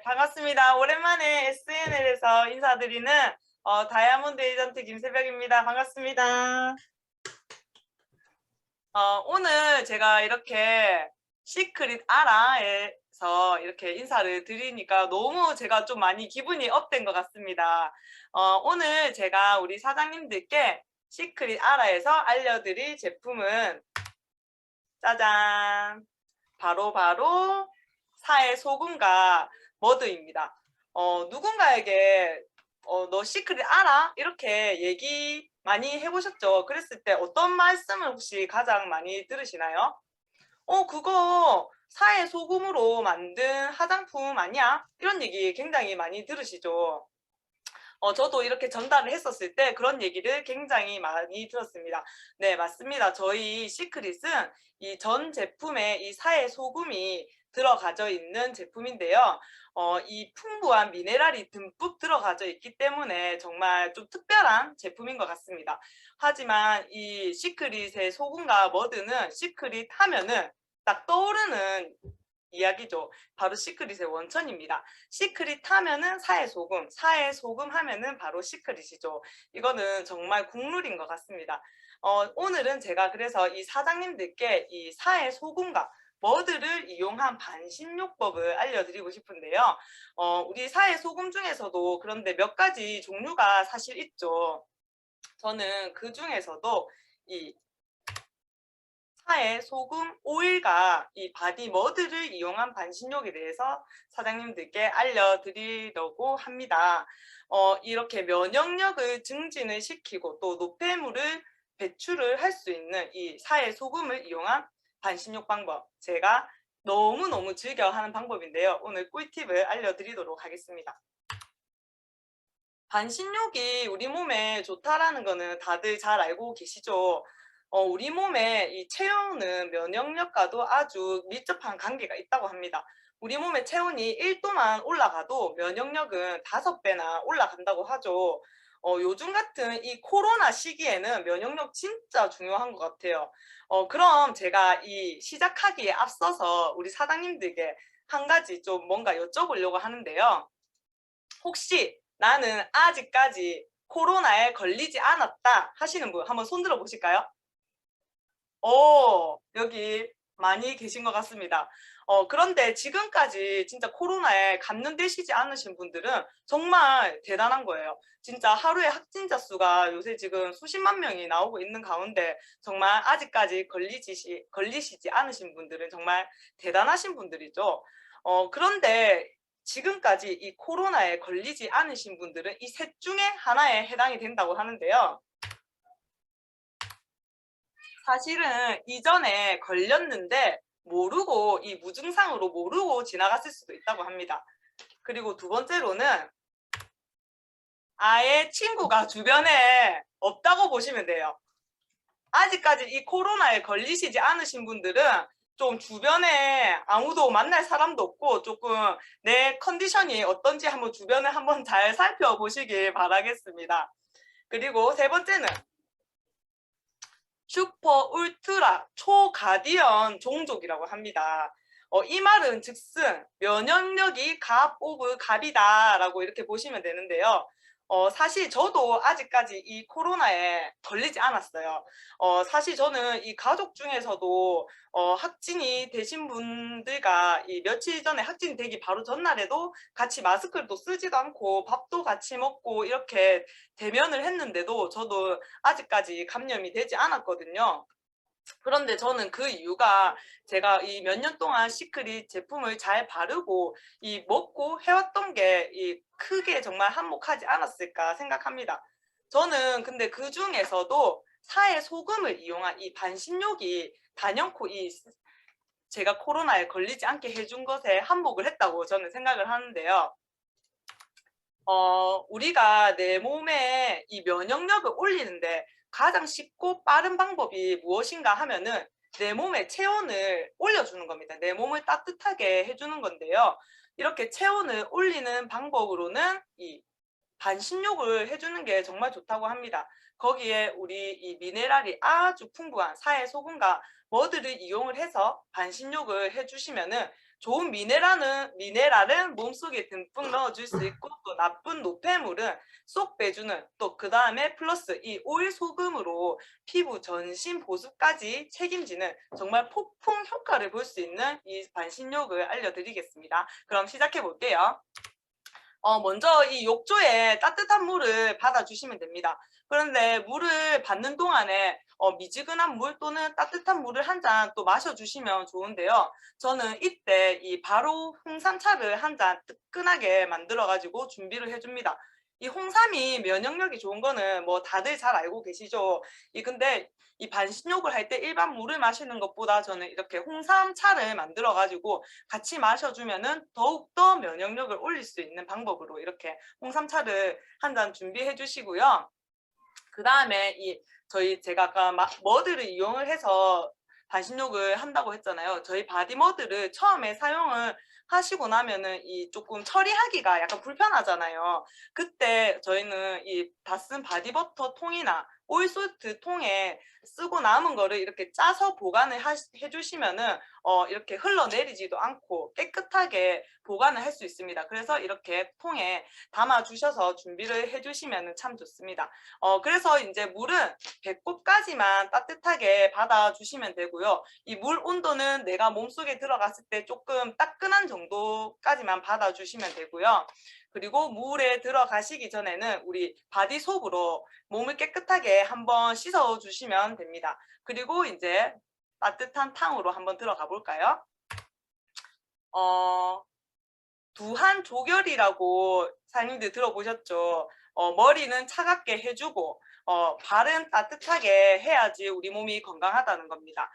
반갑습니다. 오랜만에 SNL에서 인사드리는 다이아몬드 에이전트 김새벽입니다. 반갑습니다. 오늘 제가 이렇게 시크릿 아라에서 이렇게 인사를 드리니까 너무 제가 좀 많이 기분이 업된 것 같습니다. 오늘 제가 우리 사장님들께 시크릿 아라에서 알려드릴 제품은 짜잔! 바로 사의 소금과 머드입니다. 누군가에게 너 시크릿 알아? 이렇게 얘기 많이 해보셨죠? 그랬을 때 어떤 말씀을 혹시 가장 많이 들으시나요? 그거 사의 소금으로 만든 화장품 아니야? 이런 얘기 굉장히 많이 들으시죠? 저도 이렇게 전달을 했었을 때 그런 얘기를 굉장히 많이 들었습니다. 네, 맞습니다. 저희 시크릿은 이 전 제품에 이 사의 소금이 들어가져 있는 제품인데요. 이 풍부한 미네랄이 듬뿍 들어가져 있기 때문에 정말 좀 특별한 제품인 것 같습니다. 하지만 이 시크릿의 소금과 머드는 시크릿 하면은 딱 떠오르는 이야기죠. 바로 시크릿의 원천입니다. 시크릿 하면은 사의 소금, 사의 소금 하면은 바로 시크릿이죠. 이거는 정말 국룰인 것 같습니다. 오늘은 제가 그래서 이 사장님들께 이 사의 소금과 머드를 이용한 반신욕법을 알려드리고 싶은데요. 우리 사의 소금 중에서도 그런데 몇 가지 종류가 사실 있죠. 저는 그 중에서도 이 사의 소금 오일과 이 바디 머드를 이용한 반신욕에 대해서 사장님들께 알려드리려고 합니다. 이렇게 면역력을 증진을 시키고 또 노폐물을 배출을 할 수 있는 이 사의 소금을 이용한 반신욕 방법, 제가 너무너무 즐겨 하는 방법인데요. 오늘 꿀팁을 알려드리도록 하겠습니다. 반신욕이 우리 몸에 좋다라는 거는 다들 잘 알고 계시죠? 우리 몸의 이 체온은 면역력과도 아주 밀접한 관계가 있다고 합니다. 우리 몸의 체온이 1도만 올라가도 면역력은 5배나 올라간다고 하죠. 요즘 같은 이 코로나 시기에는 면역력 진짜 중요한 것 같아요. 그럼 제가 이 시작하기에 앞서서 우리 사장님들께 한 가지 좀 뭔가 여쭤보려고 하는데요. 혹시 나는 아직까지 코로나에 걸리지 않았다 하시는 분 한번 손 들어 보실까요? 여기 많이 계신 것 같습니다. 그런데 지금까지 진짜 코로나에 감염되시지 않으신 분들은 정말 대단한 거예요. 진짜 하루에 확진자 수가 요새 지금 수십만 명이 나오고 있는 가운데 정말 아직까지 걸리시지 않으신 분들은 정말 대단하신 분들이죠. 그런데 지금까지 이 코로나에 걸리지 않으신 분들은 이 셋 중에 하나에 해당이 된다고 하는데요. 사실은 이전에 걸렸는데 모르고 이 무증상으로 모르고 지나갔을 수도 있다고 합니다. 그리고 두 번째로는 아예 친구가 주변에 없다고 보시면 돼요. 아직까지 이 코로나에 걸리시지 않으신 분들은 좀 주변에 아무도 만날 사람도 없고 조금 내 컨디션이 어떤지 한번 주변을 한번 잘 살펴보시길 바라겠습니다. 그리고 세 번째는 슈퍼 울트라 초가디언 종족이라고 합니다. 이 말은 즉슨 면역력이 갑 오브 갑이다 라고 이렇게 보시면 되는데요. 사실 저도 아직까지 이 코로나에 걸리지 않았어요. 사실 저는 이 가족 중에서도 확진이 되신 분들과 이 며칠 전에 확진이 되기 바로 전날에도 같이 마스크를 또 쓰지도 않고 밥도 같이 먹고 이렇게 대면을 했는데도 저도 아직까지 감염이 되지 않았거든요. 그런데 저는 그 이유가 제가 이 몇 년 동안 시크릿 제품을 잘 바르고 이 먹고 해왔던 게 이 크게 정말 한몫하지 않았을까 생각합니다. 저는 근데 그 중에서도 사의 소금을 이용한 이 반신욕이 단연코 이 제가 코로나에 걸리지 않게 해준 것에 한몫을 했다고 저는 생각을 하는데요. 우리가 내 몸에 이 면역력을 올리는데 가장 쉽고 빠른 방법이 무엇인가 하면은 내 몸의 체온을 올려주는 겁니다. 내 몸을 따뜻하게 해주는 건데요. 이렇게 체온을 올리는 방법으로는 이 반신욕을 해주는 게 정말 좋다고 합니다. 거기에 우리 이 미네랄이 아주 풍부한 사의 소금과 머드를 이용을 해서 반신욕을 해주시면은 좋은 미네랄은 몸속에 듬뿍 넣어줄 수 있고 또 나쁜 노폐물은 쏙 빼주는 또 그 다음에 플러스 이 오일 소금으로 피부 전신 보습까지 책임지는 정말 폭풍 효과를 볼 수 있는 이 반신욕을 알려드리겠습니다. 그럼 시작해 볼게요. 먼저 이 욕조에 따뜻한 물을 받아주시면 됩니다. 그런데 물을 받는 동안에 미지근한 물 또는 따뜻한 물을 한 잔 또 마셔주시면 좋은데요. 저는 이때 이 바로 홍삼차를 한 잔 뜨끈하게 만들어가지고 준비를 해줍니다. 이 홍삼이 면역력이 좋은 거는 뭐 다들 잘 알고 계시죠. 근데 이 반신욕을 할 때 일반 물을 마시는 것보다 저는 이렇게 홍삼차를 만들어 가지고 같이 마셔주면은 더욱더 면역력을 올릴 수 있는 방법으로 이렇게 홍삼차를 한 잔 준비해 주시고요. 그 다음에 제가 아까 머드를 이용을 해서 반신욕을 한다고 했잖아요. 저희 바디머드를 처음에 사용을 하시고 나면은 이 조금 처리하기가 약간 불편하잖아요. 그때 저희는 이 다 쓴 바디버터 통이나 오일솔트 통에 쓰고 남은 거를 이렇게 짜서 보관을 해주시면은 이렇게 흘러내리지도 않고 깨끗하게 보관을 할 수 있습니다. 그래서 이렇게 통에 담아 주셔서 준비를 해주시면 참 좋습니다. 그래서 이제 물은 배꼽까지만 따뜻하게 받아주시면 되고요. 이 물 온도는 내가 몸속에 들어갔을 때 조금 따끈한 정도까지만 받아주시면 되고요. 그리고 물에 들어가시기 전에는 우리 바디소프로 몸을 깨끗하게 한번 씻어 주시면 됩니다. 그리고 이제 따뜻한 탕으로 한번 들어가 볼까요? 두한 조결이라고 사장님들 들어보셨죠? 머리는 차갑게 해주고 발은 따뜻하게 해야지 우리 몸이 건강하다는 겁니다.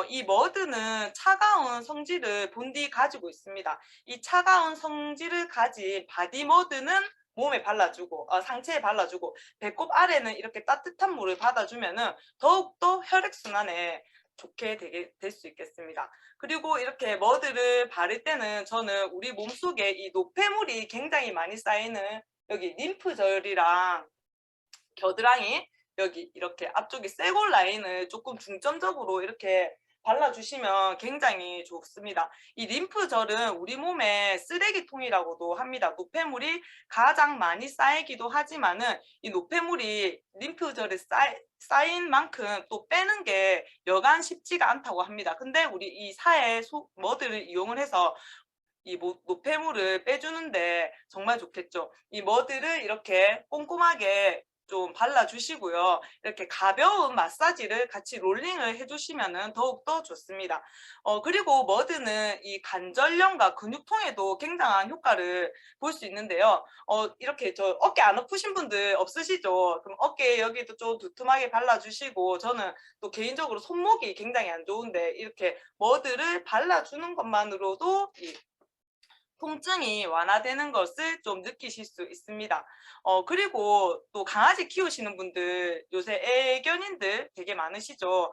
이 머드는 차가운 성질을 본디 가지고 있습니다. 이 차가운 성질을 가진 바디 머드는 몸에 발라주고 상체에 발라주고 배꼽 아래는 이렇게 따뜻한 물을 받아주면은 더욱더 혈액순환에 좋게 될 수 있겠습니다. 그리고 이렇게 머드를 바를 때는 저는 우리 몸속에 이 노폐물이 굉장히 많이 쌓이는 여기 림프절이랑 겨드랑이 여기 이렇게 앞쪽에 쇄골 라인을 조금 중점적으로 이렇게 발라주시면 굉장히 좋습니다. 이 림프절은 우리 몸의 쓰레기통이라고도 합니다. 노폐물이 가장 많이 쌓이기도 하지만은 이 노폐물이 림프절에 쌓인 만큼 또 빼는 게 여간 쉽지가 않다고 합니다. 근데 우리 이 머드를 이용을 해서 이 노폐물을 빼주는데 정말 좋겠죠. 이 머드를 이렇게 꼼꼼하게 좀 발라주시고요. 이렇게 가벼운 마사지를 같이 롤링을 해주시면 더욱더 좋습니다. 그리고 머드는 이 관절염과 근육통에도 굉장한 효과를 볼 수 있는데요. 이렇게 저 어깨 안 아프신 분들 없으시죠? 그럼 어깨 여기도 좀 두툼하게 발라주시고 저는 또 개인적으로 손목이 굉장히 안 좋은데 이렇게 머드를 발라주는 것만으로도 통증이 완화되는 것을 좀 느끼실 수 있습니다. 그리고 또 강아지 키우시는 분들 요새 애견인들 되게 많으시죠.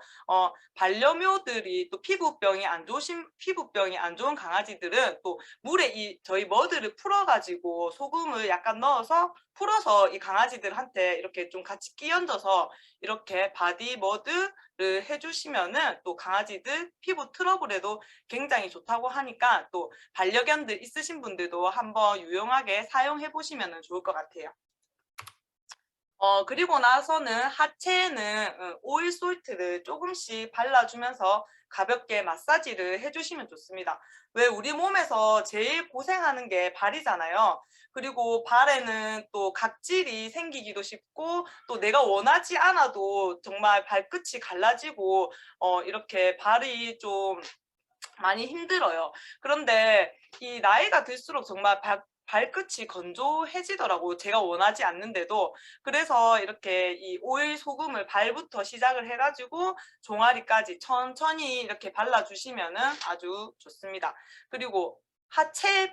반려묘들이 또 피부병이 안 좋은 강아지들은 또 물에 저희 머드를 풀어가지고 소금을 약간 넣어서 풀어서 이 강아지들한테 이렇게 좀 같이 끼얹어서 이렇게 바디 머드를 해주시면은 또 강아지들 피부 트러블에도 굉장히 좋다고 하니까 또 반려견들 있으신 분들도 한번 유용하게 사용해 보시면 좋을 것 같아요. 그리고 나서는 하체에는 오일 솔트를 조금씩 발라주면서 가볍게 마사지를 해주시면 좋습니다. 왜 우리 몸에서 제일 고생하는 게 발이잖아요. 그리고 발에는 또 각질이 생기기도 쉽고 또 내가 원하지 않아도 정말 발끝이 갈라지고 이렇게 발이 좀 많이 힘들어요. 그런데 이 나이가 들수록 정말 발끝이 건조해지더라고요. 제가 원하지 않는데도. 그래서 이렇게 이 오일 소금을 발부터 시작을 해가지고 종아리까지 천천히 이렇게 발라주시면은 아주 좋습니다. 그리고 하체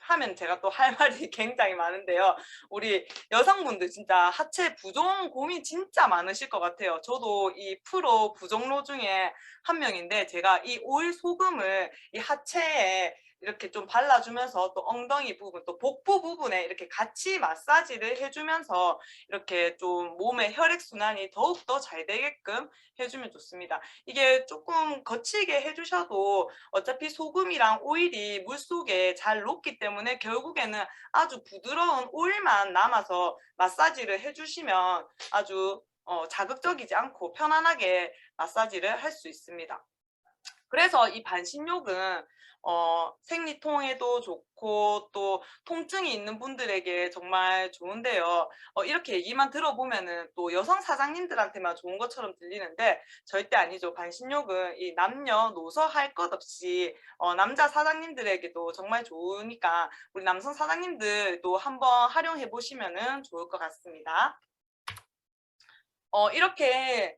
하면 제가 또 할 말이 굉장히 많은데요. 우리 여성분들 진짜 하체 부종 고민 진짜 많으실 것 같아요. 저도 이 프로 부종로 중에 한 명인데 제가 이 오일 소금을 이 하체에 이렇게 좀 발라주면서 또 엉덩이 부분 또 복부 부분에 이렇게 같이 마사지를 해주면서 이렇게 좀 몸의 혈액순환이 더욱더 잘 되게끔 해주면 좋습니다. 이게 조금 거칠게 해주셔도 어차피 소금이랑 오일이 물속에 잘 녹기 때문에 결국에는 아주 부드러운 오일만 남아서 마사지를 해주시면 아주 자극적이지 않고 편안하게 마사지를 할 수 있습니다. 그래서 이 반신욕은 생리통에도 좋고 또 통증이 있는 분들에게 정말 좋은데요. 이렇게 얘기만 들어보면은 또 여성 사장님들한테만 좋은 것처럼 들리는데 절대 아니죠. 반신욕은 이 남녀노소 할 것 없이 남자 사장님들에게도 정말 좋으니까 우리 남성 사장님들도 한번 활용해 보시면은 좋을 것 같습니다. 이렇게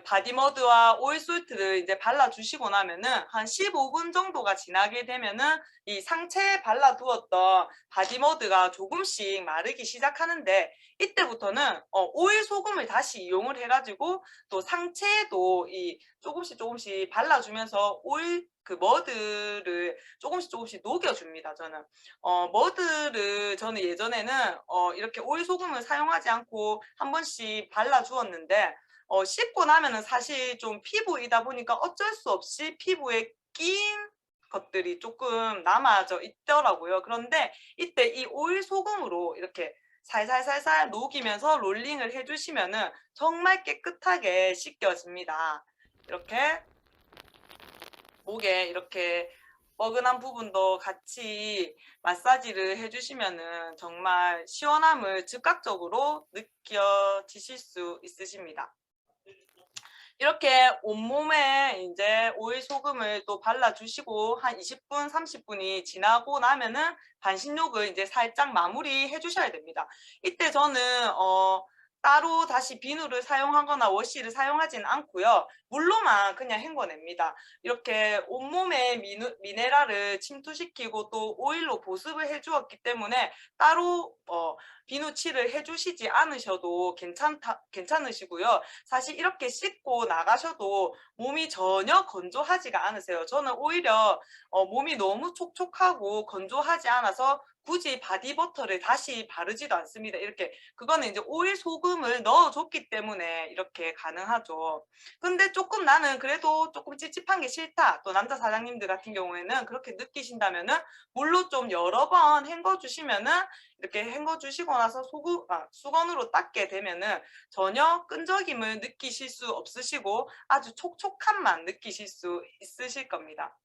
바디머드와 오일솔트를 이제 발라주시고 나면은 한 15분 정도가 지나게 되면은 이 상체에 발라두었던 바디머드가 조금씩 마르기 시작하는데 이때부터는 오일 소금을 다시 이용을 해가지고 또 상체에도 이 조금씩 발라주면서 오일 그 머드를 조금씩 녹여줍니다. 저는 머드를 저는 예전에는 이렇게 오일 소금을 사용하지 않고 한 번씩 발라주었는데 씻고 나면은 사실 좀 피부이다 보니까 어쩔 수 없이 피부에 낀 것들이 조금 남아져 있더라고요. 그런데 이때 이 오일 소금으로 이렇게 살살살살 녹이면서 롤링을 해주시면은 정말 깨끗하게 씻겨집니다. 이렇게 목에 이렇게 뻐근한 부분도 같이 마사지를 해주시면은 정말 시원함을 즉각적으로 느껴지실 수 있으십니다. 이렇게 온몸에 이제 오일 소금을 또 발라주시고 한 20분, 30분이 지나고 나면은 반신욕을 이제 살짝 마무리해 주셔야 됩니다. 이때 저는 따로 다시 비누를 사용하거나 워시를 사용하지는 않고요. 물로만 그냥 헹궈냅니다. 이렇게 온몸에 미네랄을 침투시키고 또 오일로 보습을 해주었기 때문에 따로 비누칠을 해주시지 않으셔도 괜찮으시고요. 사실 이렇게 씻고 나가셔도 몸이 전혀 건조하지가 않으세요. 저는 오히려 몸이 너무 촉촉하고 건조하지 않아서 굳이 바디버터를 다시 바르지도 않습니다. 이렇게 그거는 이제 오일 소금을 넣어줬기 때문에 이렇게 가능하죠. 근데 조금 나는 그래도 조금 찝찝한 게 싫다. 또 남자 사장님들 같은 경우에는 그렇게 느끼신다면은 물로 좀 여러 번 헹궈 주시면은 이렇게 헹궈 주시고 나서 수건으로 닦게 되면은 전혀 끈적임을 느끼실 수 없으시고 아주 촉촉함만 느끼실 수 있으실 겁니다.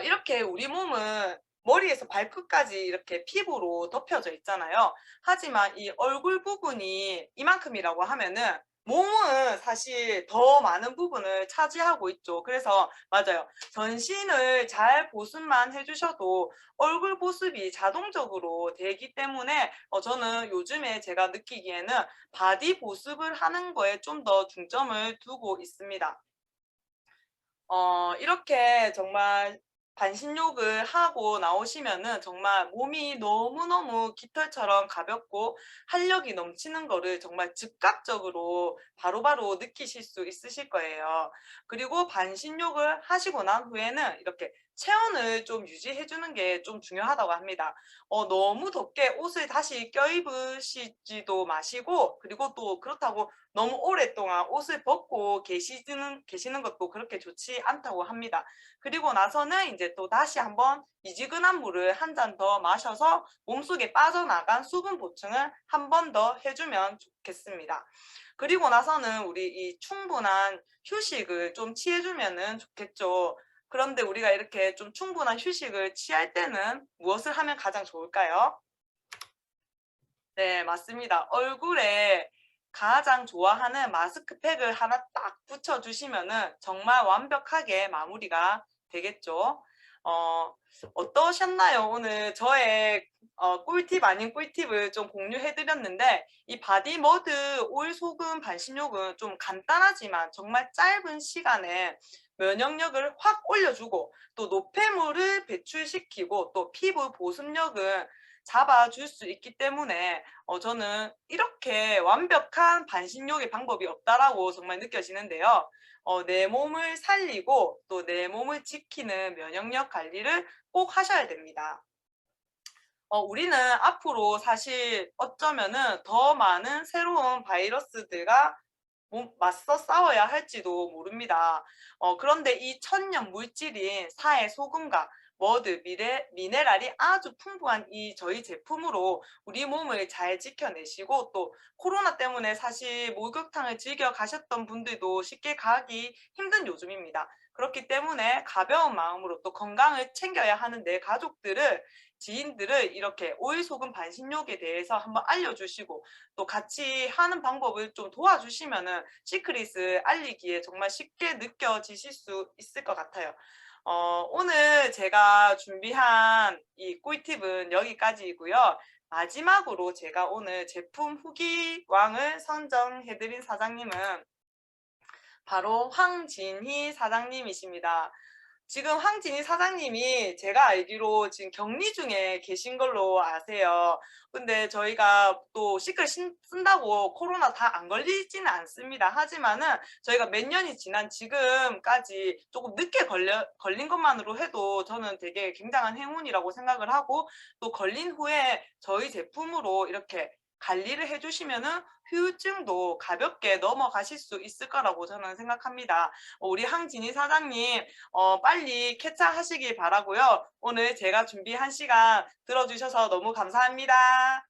이렇게 우리 몸은 머리에서 발끝까지 이렇게 피부로 덮여져 있잖아요. 하지만 이 얼굴 부분이 이만큼이라고 하면은 몸은 사실 더 많은 부분을 차지하고 있죠. 그래서 맞아요. 전신을 잘 보습만 해주셔도 얼굴 보습이 자동적으로 되기 때문에 저는 요즘에 제가 느끼기에는 바디 보습을 하는 거에 좀 더 중점을 두고 있습니다. 이렇게 정말 반신욕을 하고 나오시면은 정말 몸이 너무너무 깃털처럼 가볍고 활력이 넘치는 거를 정말 즉각적으로 바로바로 느끼실 수 있으실 거예요. 그리고 반신욕을 하시고 난 후에는 이렇게 체온을 좀 유지해 주는 게 좀 중요하다고 합니다. 너무 덥게 옷을 다시 껴입으시지도 마시고 그리고 또 그렇다고 너무 오랫동안 옷을 벗고 계시는 것도 그렇게 좋지 않다고 합니다. 그리고 나서는 이제 또 다시 한번 미지근한 물을 한 잔 더 마셔서 몸속에 빠져나간 수분 보충을 한 번 더 해주면 좋겠습니다. 그리고 나서는 우리 이 충분한 휴식을 좀 취해주면 좋겠죠. 그런데 우리가 이렇게 좀 충분한 휴식을 취할 때는 무엇을 하면 가장 좋을까요? 네, 맞습니다. 얼굴에 가장 좋아하는 마스크팩을 하나 딱 붙여주시면은 정말 완벽하게 마무리가 되겠죠. 어떠셨나요? 오늘 저의 꿀팁 아닌 꿀팁을 좀 공유해드렸는데 이 바디머드 오일 소금 반신욕은 좀 간단하지만 정말 짧은 시간에 면역력을 확 올려주고 또 노폐물을 배출시키고 또 피부 보습력은 잡아줄 수 있기 때문에 저는 이렇게 완벽한 반신욕의 방법이 없다라고 정말 느껴지는데요. 내 몸을 살리고 또 내 몸을 지키는 면역력 관리를 꼭 하셔야 됩니다. 우리는 앞으로 사실 어쩌면은 더 많은 새로운 바이러스들과 맞서 싸워야 할지도 모릅니다. 그런데 이 천연 물질인 사의 소금과 머드, 미네랄이 아주 풍부한 이 저희 제품으로 우리 몸을 잘 지켜내시고 또 코로나 때문에 사실 목욕탕을 즐겨 가셨던 분들도 쉽게 가기 힘든 요즘입니다. 그렇기 때문에 가벼운 마음으로 또 건강을 챙겨야 하는 내 가족들을 지인들을 이렇게 오일 소금 반신욕에 대해서 한번 알려주시고 또 같이 하는 방법을 좀 도와주시면은 시크릿을 알리기에 정말 쉽게 느껴지실 수 있을 것 같아요. 오늘 제가 준비한 이 꿀팁은 여기까지이고요. 마지막으로 제가 오늘 제품 후기 왕을 선정해드린 사장님은 바로 황진희 사장님이십니다. 지금 황진희 사장님이 제가 알기로 지금 격리 중에 계신 걸로 아세요. 근데 저희가 또 시클 쓴다고 코로나 다 안 걸리지는 않습니다. 하지만은 저희가 몇 년이 지난 지금까지 조금 늦게 걸린 것만으로 해도 저는 되게 굉장한 행운이라고 생각을 하고 또 걸린 후에 저희 제품으로 이렇게 관리를 해주시면은 후유증도 가볍게 넘어가실 수 있을 거라고 저는 생각합니다. 우리 황진희 사장님 빨리 쾌차하시길 바라고요. 오늘 제가 준비한 시간 들어주셔서 너무 감사합니다.